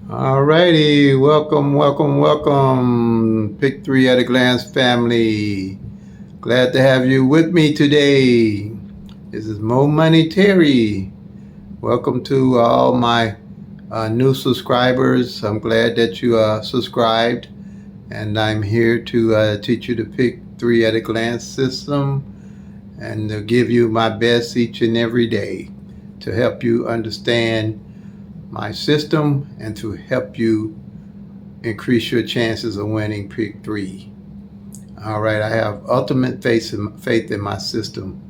Alrighty, welcome, Pick Three at a Glance family. Glad to have you with me today. This is Mo Money Terry. Welcome to all my new subscribers. I'm glad that you subscribed, and I'm here to teach you the Pick Three at a Glance system and to give you my best each and every day to help you understand my system and to help you increase your chances of winning Pick 3. All right, I have ultimate faith in my system,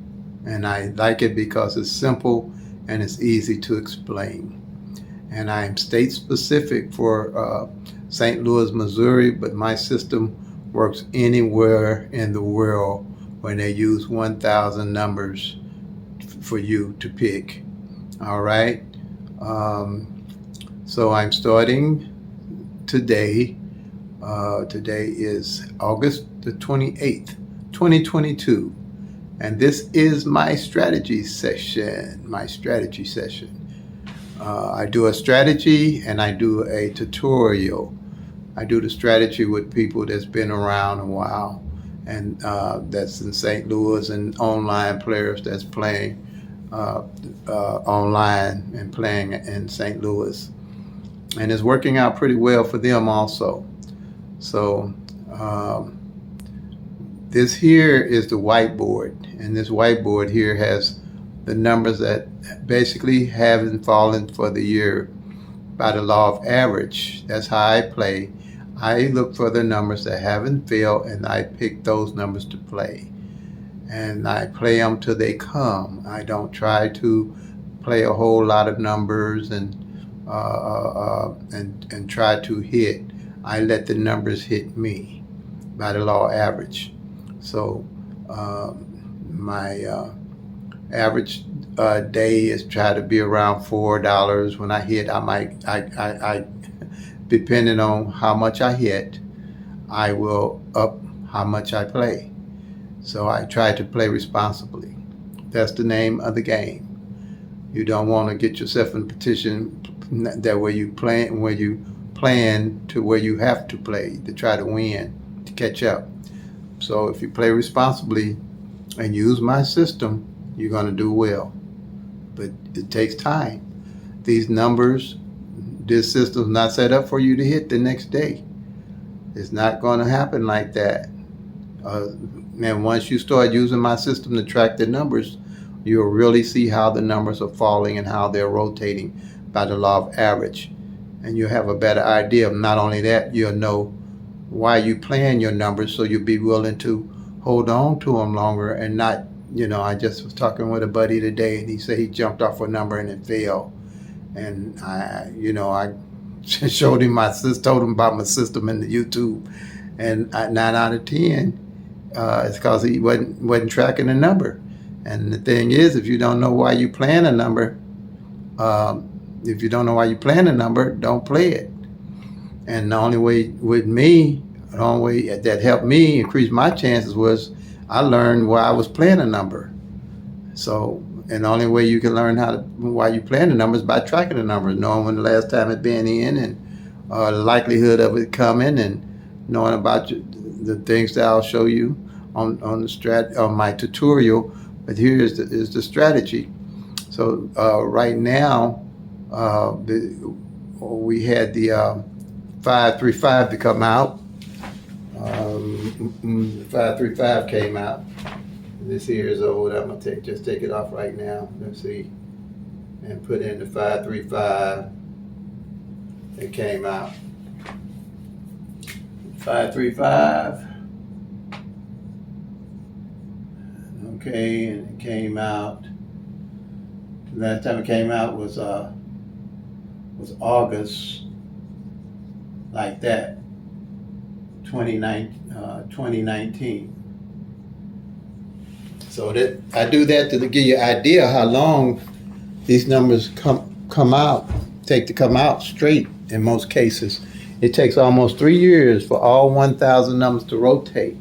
and I like it because it's simple and it's easy to explain. And I am state specific for St. Louis, Missouri, but my system works anywhere in the world when they use 1,000 numbers for you to pick. All right. So I'm starting today. Today is August the 28th, 2022. And this is my strategy session. I do a strategy and I do a tutorial. I do the strategy with people that's been around a while, and that's in St. Louis, and online players that's playing online and playing in St. Louis. And it's working out pretty well for them also. So this here is the whiteboard, and this whiteboard here has the numbers that basically haven't fallen for the year by the law of average. That's how I play. I look for the numbers that haven't failed, and I pick those numbers to play. And I play them till they come. I don't try to play a whole lot of numbers and try to hit. I let the numbers hit me by the law of average. So my average day is try to be around $4. When I hit, I depending on how much I hit, I will up how much I play. So I try to play responsibly. That's the name of the game. You don't want to get yourself in a position that where you plan to where you have to play to try to win, to catch up. So if you play responsibly and use my system, you're going to do well. But it takes time. These numbers, this system's not set up for you to hit the next day. It's not going to happen like that. And once you start using my system to track the numbers, you'll really see how the numbers are falling and how they're rotating by the law of average. And you'll have a better idea of not only that, you'll know why you plan your numbers, so you'll be willing to hold on to them longer and not, I just was talking with a buddy today, and he said he jumped off a number and it failed. And I showed him told him about my system in the YouTube, and 9 out of 10, it's because he wasn't tracking the number. And the thing is, if you don't know why you plan a number, don't play it. And the only way with me, the only way that helped me increase my chances was I learned why I was playing a number. So, and the only way you can learn why you plan the numbers by tracking the numbers, knowing when the last time it's been in, and the likelihood of it coming, and knowing about the things that I'll show you on my tutorial. But here is the strategy. So right now, we had the 535 to come out. The 535 came out. This here is old. I'm gonna just take it off right now. Let's see, and put in the 535. It came out. 535. Okay, and it came out. The last time it came out was August, like that, 2019. So that I do that to give you an idea how long these numbers come out, take to come out straight. In most cases, it takes almost 3 years for all 1,000 numbers to rotate.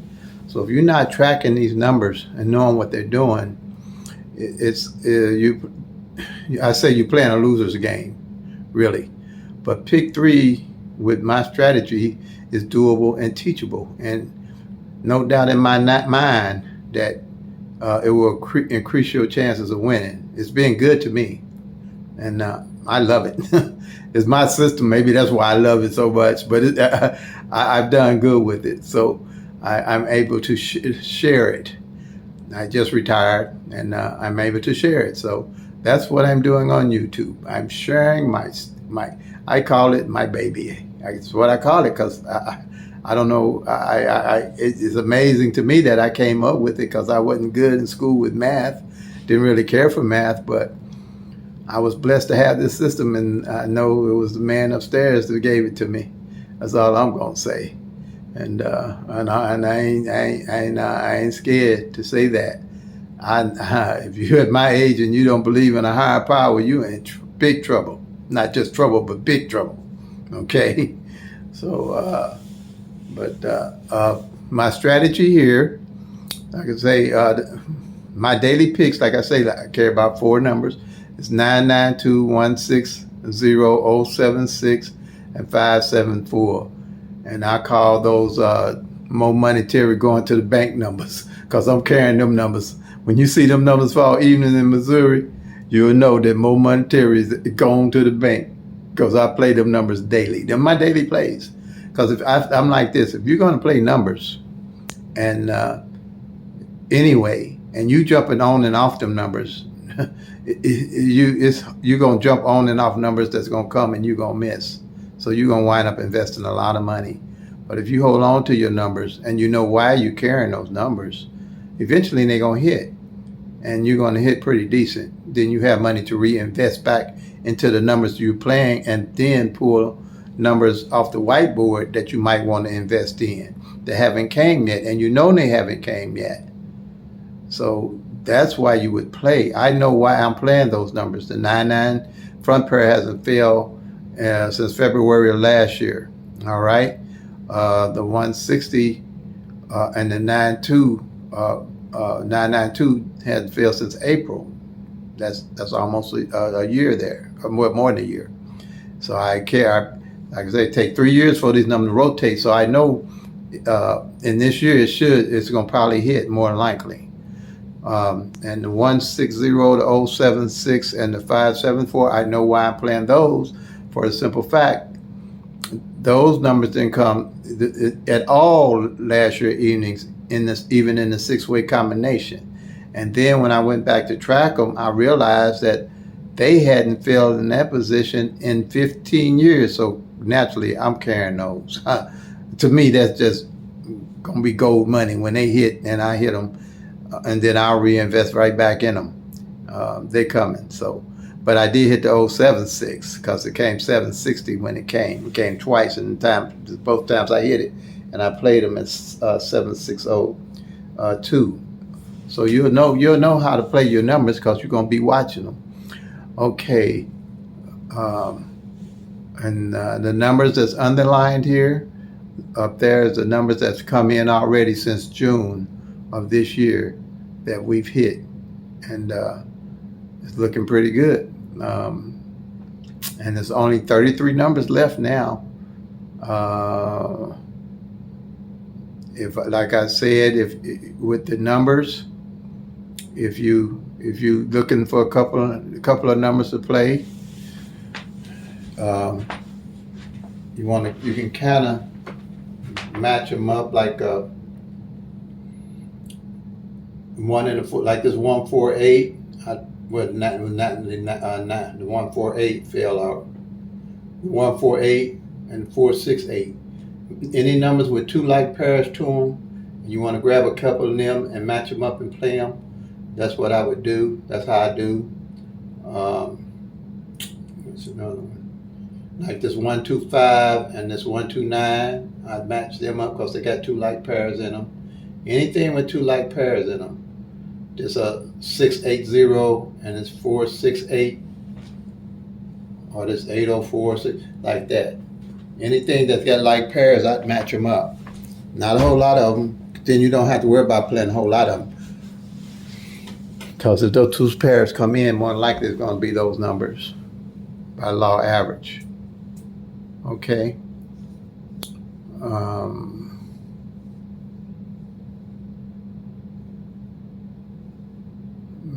So if you're not tracking these numbers and knowing what they're doing, I say you're playing a loser's game, really. But pick 3 with my strategy is doable and teachable. And no doubt in my mind that it will increase your chances of winning. It's been good to me, and I love it. It's my system. Maybe that's why I love it so much. But I've done good with it, so I'm able to share it. I just retired, and I'm able to share it. So that's what I'm doing on YouTube. I'm sharing my I call it my baby. It's what I call it because I don't know. It's amazing to me that I came up with it because I wasn't good in school with math. Didn't really care for math, but I was blessed to have this system, and I know it was the man upstairs that gave it to me. That's all I'm gonna say. And I ain't scared to say that. If you're at my age and you don't believe in a higher power, you in big trouble. Not just trouble, but big trouble. Okay. So, my strategy here, like I say, my daily picks, like I say, I care about 4 numbers. It's 992-160-076 and 574. And I call those more monetary going to the bank numbers because I'm carrying them numbers. When you see them numbers fall evening in Missouri, you'll know that more monetary is going to the bank because I play them numbers daily. They're my daily plays. Because if I'm like this, if you're going to play numbers, and anyway, and you jumping on and off them numbers, you're going to jump on and off numbers that's going to come and you're going to miss. So you're going to wind up investing a lot of money. But if you hold on to your numbers and you know why you're carrying those numbers, eventually they're going to hit. And you're going to hit pretty decent. Then you have money to reinvest back into the numbers you're playing and then pull numbers off the whiteboard that you might want to invest in that haven't came yet, and you know they haven't came yet. So that's why you would play. I know why I'm playing those numbers. The 99 front pair hasn't failed since February of last year. All right, the 160 and the 992 hasn't failed since April. That's almost a year there, or more than a year. So I care. Like I say, it take 3 years for these numbers to rotate. So I know in this year it's going to probably hit more than likely. And the 160, the 076, and the 574, I know why I'm playing those for the simple fact those numbers didn't come at all last year evenings even in the 6-way combination. And then when I went back to track them, I realized that they hadn't failed in that position in 15 years. So naturally, I'm carrying those. To me, that's just going to be gold money when they hit and I hit them. And then I'll reinvest right back in them. They're coming. So, but I did hit the 076 because it came 760 when it came. It came twice, and both times I hit it. And I played them at 760-2. So you'll know how to play your numbers because you're going to be watching them. Okay. And the numbers that's underlined here, up there is the numbers that's come in already since June of this year that we've hit. And it's looking pretty good. And there's only 33 numbers left now. If, like I said, with the numbers, if you looking for a couple of numbers to play, you can kind of match them up like one in the foot, like this 148. The 148 fell out. 148 and 468. Any numbers with 2 like pairs to them, and you want to grab a couple of them and match them up and play them, that's what I would do. That's how I do. What's another one? Like this 125 and this 129, I'd match them up because they got 2 like pairs in them. Anything with 2 like pairs in them. There's a 680 and it's 468, or this 8046, like that. Anything that's got like pairs, I'd match them up. Not a whole lot of them. Then you don't have to worry about playing a whole lot of them. Because if those 2 pairs come in, more than likely it's going to be those numbers by law average. Okay.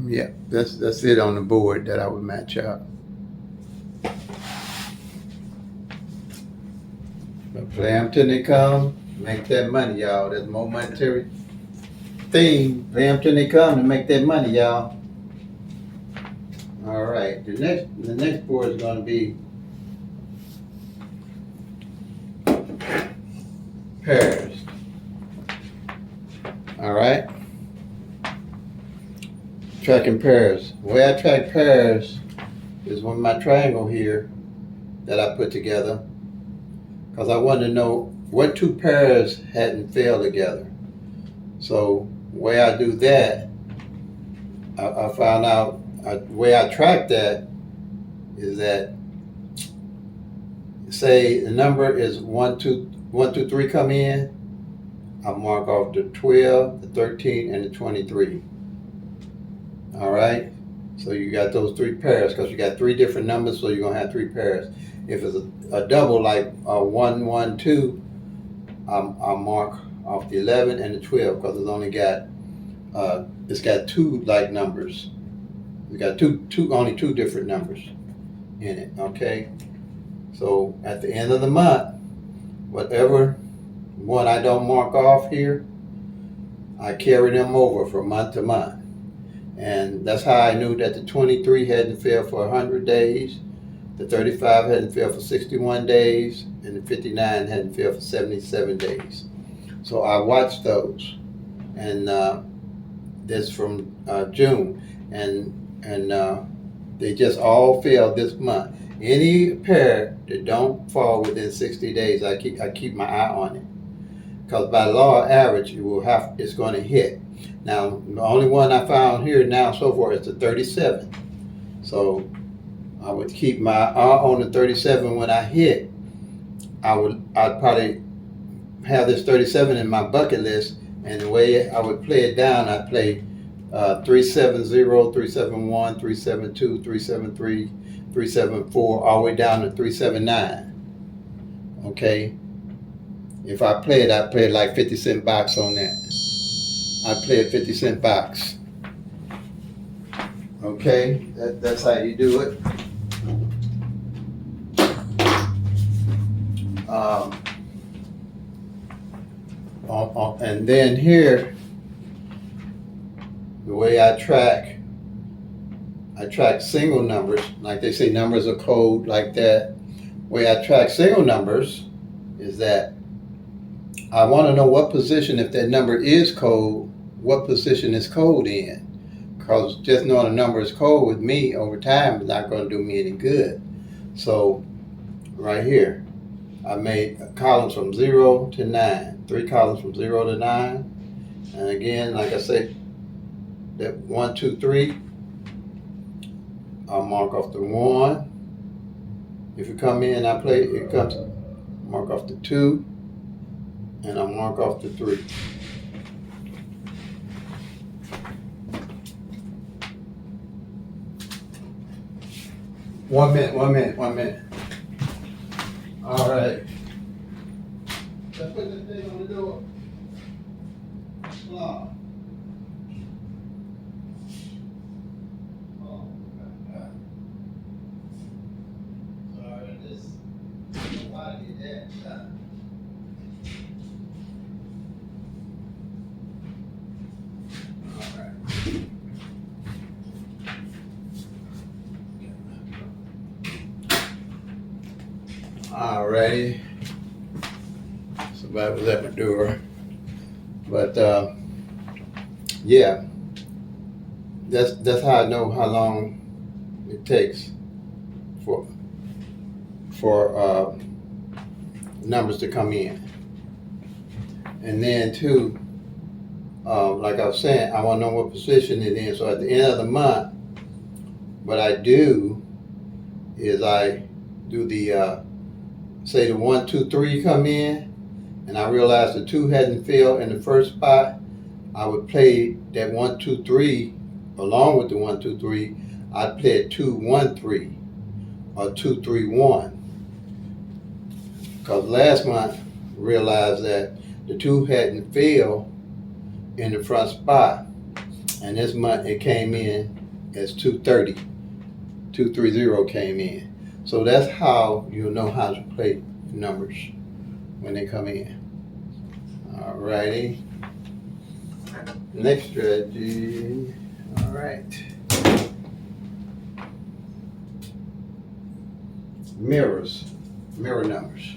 Yeah, that's it on the board that I would match up. But play them till they come, make that money, y'all. That's more monetary thing. Play them till they come to make that money, y'all. All right. The next board is going to be pairs. All right. Tracking pairs. The way I track pairs is with my triangle here that I put together, because I wanted to know what two pairs hadn't failed together. So the way I do that, I found out the way I track that is that, say the number is 1, 2, 1, 2, 3 come in, I mark off the 12, the 13, and the 23. All right. So you got those three pairs because you got three different numbers, so you're gonna have three pairs. If it's a double like 1, 1, 2, I'll mark off the 11 and the 12 because it's got two like numbers. We got only two different numbers in it. Okay. So at the end of the month, whatever one I don't mark off here, I carry them over from month to month. And that's how I knew that the 23 hadn't failed for 100 days, the 35 hadn't failed for 61 days, and the 59 hadn't failed for 77 days. So I watched those, and this from June, and they just all failed this month. Any pair that don't fall within 60 days, I keep my eye on it, because by law of average, it's going to hit. Now, the only one I found here now so far is the 37. So I would keep my eye on the 37 when I hit. I'd probably have this 37 in my bucket list, and the way I would play it down, I'd play 370, 371, 372, 373, 374, all the way down to 379. Okay? If I play it, I play it like 50-cent box on that. I play a 50-cent box. Okay, that's how you do it. And then here, the way I track single numbers, like they say numbers are code like that. The way I track single numbers is that I want to know what position, if that number is code, what position is code in. Because just knowing a number is code with me over time is not going to do me any good. So right here, I made columns from 0 to 9, 3 columns from 0 to 9. And again, like I said, that 1, 2, 3, I'll mark off the 1. If you come in, mark off the 2, and I'll mark off the 3. One minute. All right. Let's put this thing on the door. Oh, sorry, why did that done? Alrighty. Somebody was at my door. But yeah. That's how I know how long it takes for numbers to come in. And then too, like I was saying, I want to know what position it is. So at the end of the month, what I do is I do the say the 1, 2, 3 come in, and I realized the 2 hadn't failed in the first spot. I would play that 1, 2, 3 along with the 1, 2, 3. I'd play it 2, 1, 3 or 2, 3, 1. Because last month realized that the 2 hadn't failed in the front spot, and this month it came in as 230. 230 came in. So that's how you'll know how to play numbers when they come in. Alrighty. Next strategy. Alright. Mirror numbers.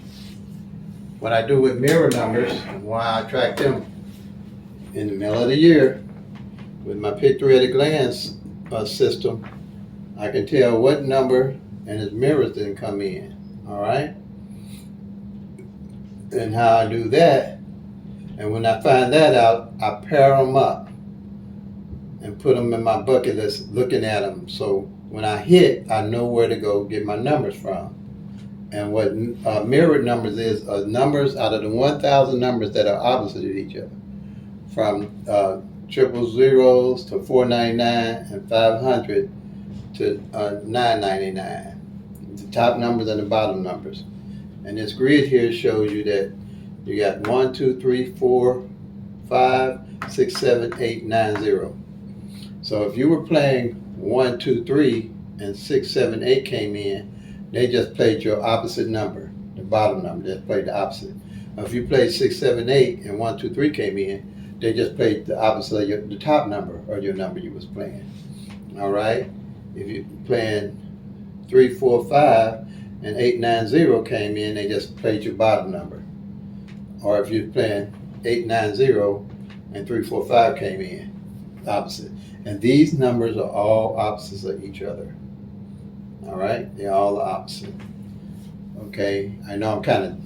What I do with mirror numbers, and why I track them in the middle of the year with my pick 3 at a glance system, I can tell what number and its mirrors didn't come in. Alright? And how I do that, and when I find that out, I pair them up and put them in my bucket list looking at them. So when I hit, I know where to go get my numbers from. And what mirrored numbers is numbers out of the 1,000 numbers that are opposite of each other. From triple zeros to 499 and 500 to 999. The top numbers and the bottom numbers. And this grid here shows you that you got 1, 2, 3, 4, 5, 6, 7, 8, 9, 0. So if you were playing 1, 2, 3 and 6, 7, 8 came in, they just played your opposite number. The bottom number just played the opposite. Now, if you played 6, 7, 8 and 1, 2, 3 came in, they just played the opposite of the top number or your number you was playing. All right. If you're playing 3, 4, 5 and 8, 9, 0 came in, they just played your bottom number. Or if you're playing 8, 9, 0 and 3, 4, 5 came in, opposite. And these numbers are all opposites of each other. All right, they're all opposite. Okay, I know I'm kind of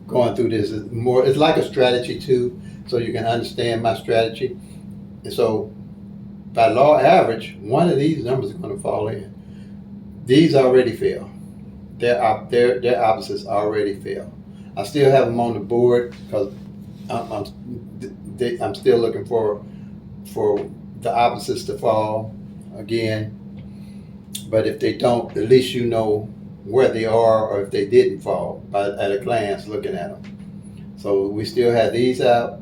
going through this. It's like a strategy too, so you can understand my strategy. And so, by law average, one of these numbers is going to fall in. These already fail. Their opposites already fail. I still have them on the board because I'm still looking for the opposites to fall again. But if they don't, at least you know where they are, or if they didn't fall at a glance looking at them. So we still have these out,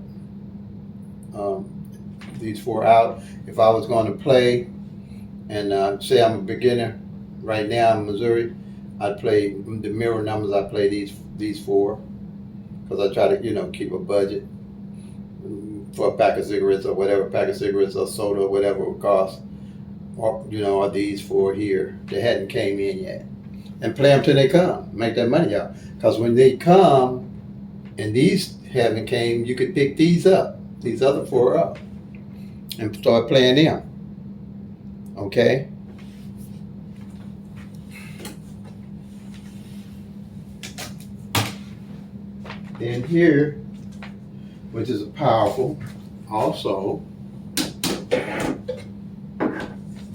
these 4 out. If I was going to play, and say I'm a beginner right now in Missouri, I'd play the mirror numbers. I play these 4 because I try to keep a budget for a pack of cigarettes or whatever, pack of cigarettes or soda or whatever it would cost. Or are these 4 here that hadn't came in yet, and play them till they come, make that money out. Because when they come and these haven't came, you could pick these up, these other 4 up, and start playing them. Okay. Then here, which is powerful, also.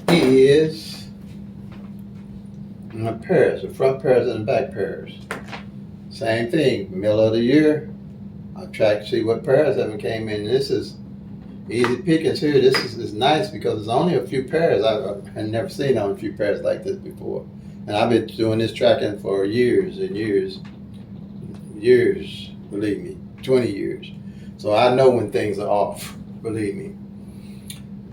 Is my pairs, the front pairs and the back pairs. Same thing, middle of the year, I track to see what pairs haven't came in. This is easy pickings here. This is nice because there's only a few pairs. I've never seen on a few pairs like this before. And I've been doing this tracking for years and years, believe me, 20 years. So I know when things are off, believe me.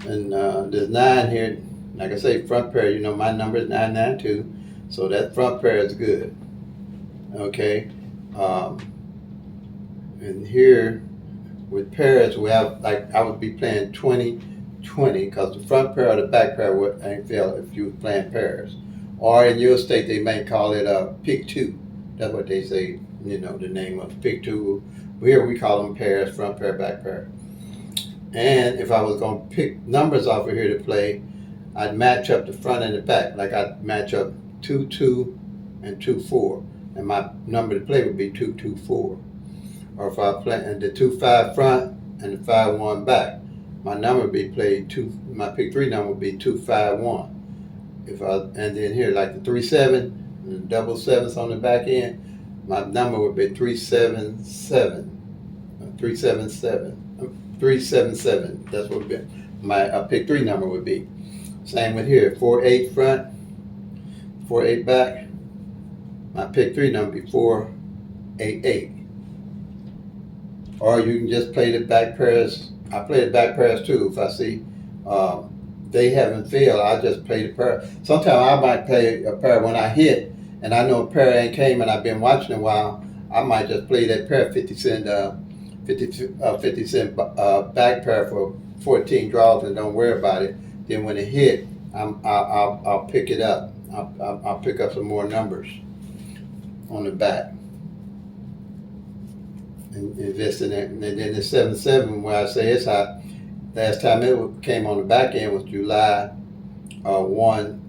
And there's 9 here. Like I say, front pair, my number is 992, so that front pair is good. Okay. And here with pairs, we have, I would be playing 20-20 because the front pair or the back pair ain't fail if you were playing pairs. Or in your state, they may call it a pick 2. That's what they say, the name of pick 2. Here we call them pairs, front pair, back pair. And if I was going to pick numbers off of here to play, I'd match up the front and the back. Like I'd match up 2-2 and 2-4. And my number to play would be 2-2-4. Or if I play the 2-5 front and the 5-1 back, my number would be played my pick 3 number would be 2-5-1. And then here like the 3-7 and the double sevens on the back end, my number would be 3-7-7. 3-7-7. That's what would be my pick 3 number would be. Same with here, 4-8 front, 4-8 back. My pick 3 number would be 8-8. Or you can just play the back pairs. I play the back pairs too. If I see they haven't failed, I just play the pair. Sometimes I might play a pair when I hit, and I know a pair ain't came, and I've been watching a while. I might just play that pair 50 cent, 50 cent back pair for 14 draws, and don't worry about it. Then when it hit, I'll pick it up. I'll pick up some more numbers on the back and invest in it. And then the 7-7, where I say it's hot. Last time it came on the back end was July 1,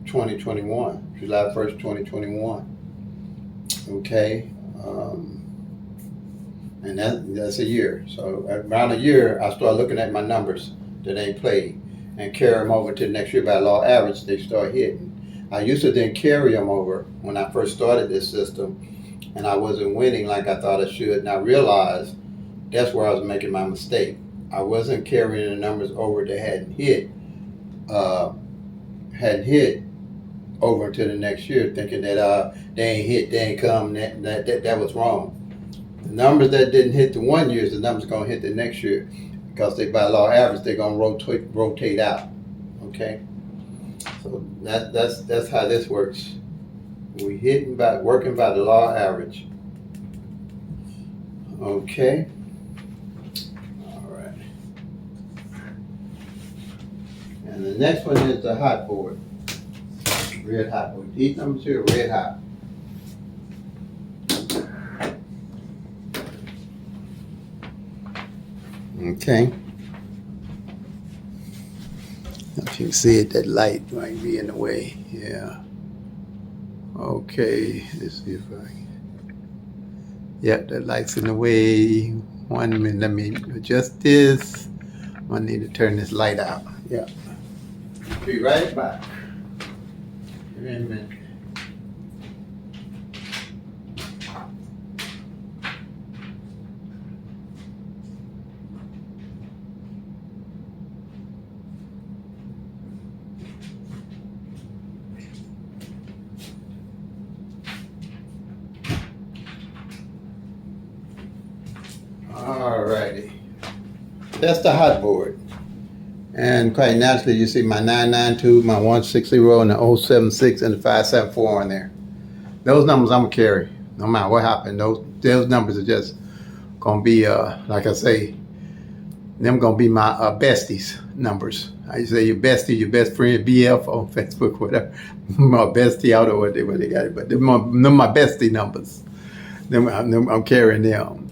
2021. July 1st, 2021. Okay. And that's a year. So around a year, I start looking at my numbers that ain't played and carry them over to the next year. By law average, they start hitting. I used to then carry them over when I first started this system, and I wasn't winning like I thought I should. And I realized that's where I was making my mistake. I wasn't carrying the numbers over that hadn't hit over into the next year, thinking that they ain't hit, they ain't come. That was wrong. The numbers that didn't hit the 1 year, the numbers gonna hit the next year, because they by law average they're gonna rotate out. Okay, so that's how this works. We working by the law average. Okay. And the next one is the hot board. Red hot board. Heat numbers here, red hot. Okay. If you can see it, that light might be in the way. Yeah. Okay. Let's see if I can. Yep, that light's in the way. 1 minute. Let me adjust this. I need to turn this light out. Yeah. Be right back. Give me a minute. All righty. That's the hot board. And quite naturally, you see my 992, my 160, and the 076 and the 574 on there. Those numbers I'm gonna carry, no matter what happens. Those numbers are just gonna be, like I say, them gonna be my besties numbers. I say your bestie, your best friend, BF on Facebook, whatever. My bestie, I don't know what they got it, but they're my bestie numbers. I'm carrying them.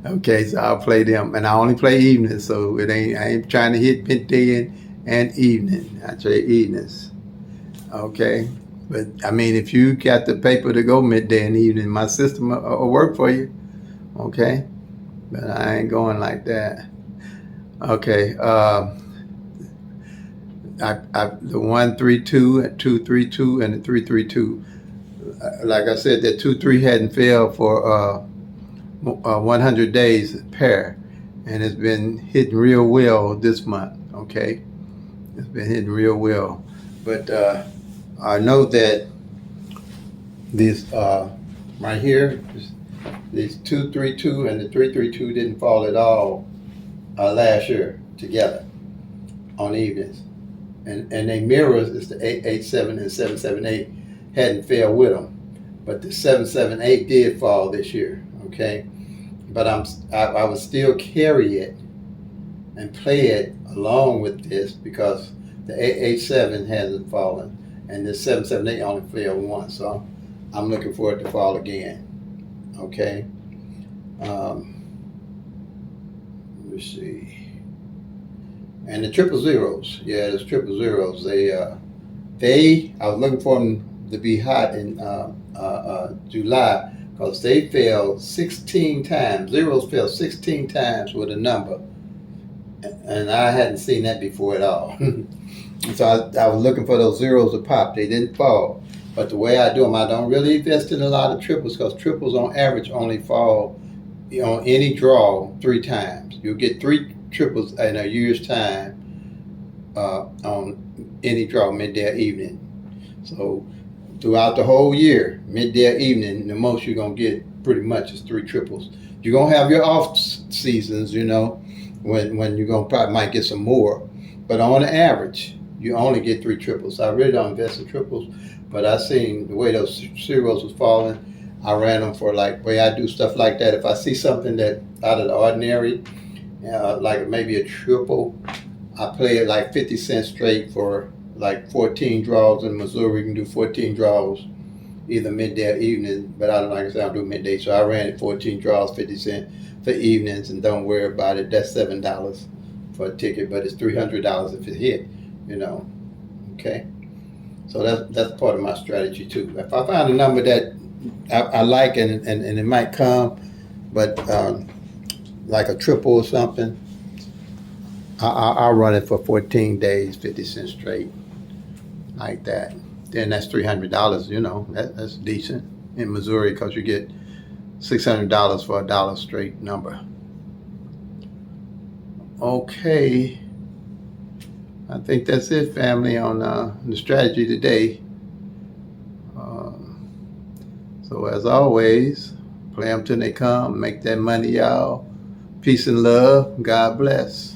Okay, so I'll play them, and I only play evenings, so I ain't trying to hit midday and evening. I trade evenings. Okay, but I mean, if you got the paper to go midday and evening, my system will work for you. Okay, but I ain't going like that. Okay, the 132 and 232 and the 332. Like I said, that 2-3 hadn't failed for 100 days pair, and it's been hitting real well this month. Okay, it's been hitting real well, but I know that this right here, these 232 and the 332 didn't fall at all last year together on evenings, and they mirrors is the 887 and 778 hadn't failed with them, but the 778 did fall this year. Okay, but I would still carry it and play it along with this, because the 887 hasn't fallen and the 778 only failed once, so I'm looking for it to fall again. Okay, let me see. And the 000s, yeah, there's 000s. I was looking for them to be hot in July, because they failed 16 times. Zeros failed 16 times with a number. And I hadn't seen that before at all. So I was looking for those zeros to pop. They didn't fall. But the way I do them, I don't really invest in a lot of triples, because triples on average only fall on any draw 3 times. You'll get 3 triples in a year's time on any draw, midday or evening. So throughout the whole year, midday or evening, the most you're gonna get pretty much is 3 triples. You're gonna have your off seasons, when you're gonna probably might get some more, but on average, you only get 3 triples. I really don't invest in triples, but I seen the way those zeros was falling. I ran them for like way I do stuff like that. If I see something that out of the ordinary, like maybe a triple, I play it like 50 cents straight for like 14 draws. In Missouri, you can do 14 draws either midday or evening, but I don't like I said, I do midday, so I ran it 14 draws, 50 cents for evenings, and don't worry about it. That's $7 for a ticket, but it's $300 if it hit, Okay, so that's part of my strategy too. If I find a number that I like and it might come, but like a triple or something, I'll run it for 14 days, 50 cents straight, like that. Then that's $300. That's decent in Missouri because you get $600 for a dollar straight number. Okay, I think that's it, family, on the strategy today. So as always, play them till they come. Make that money, y'all. Peace and love. God bless.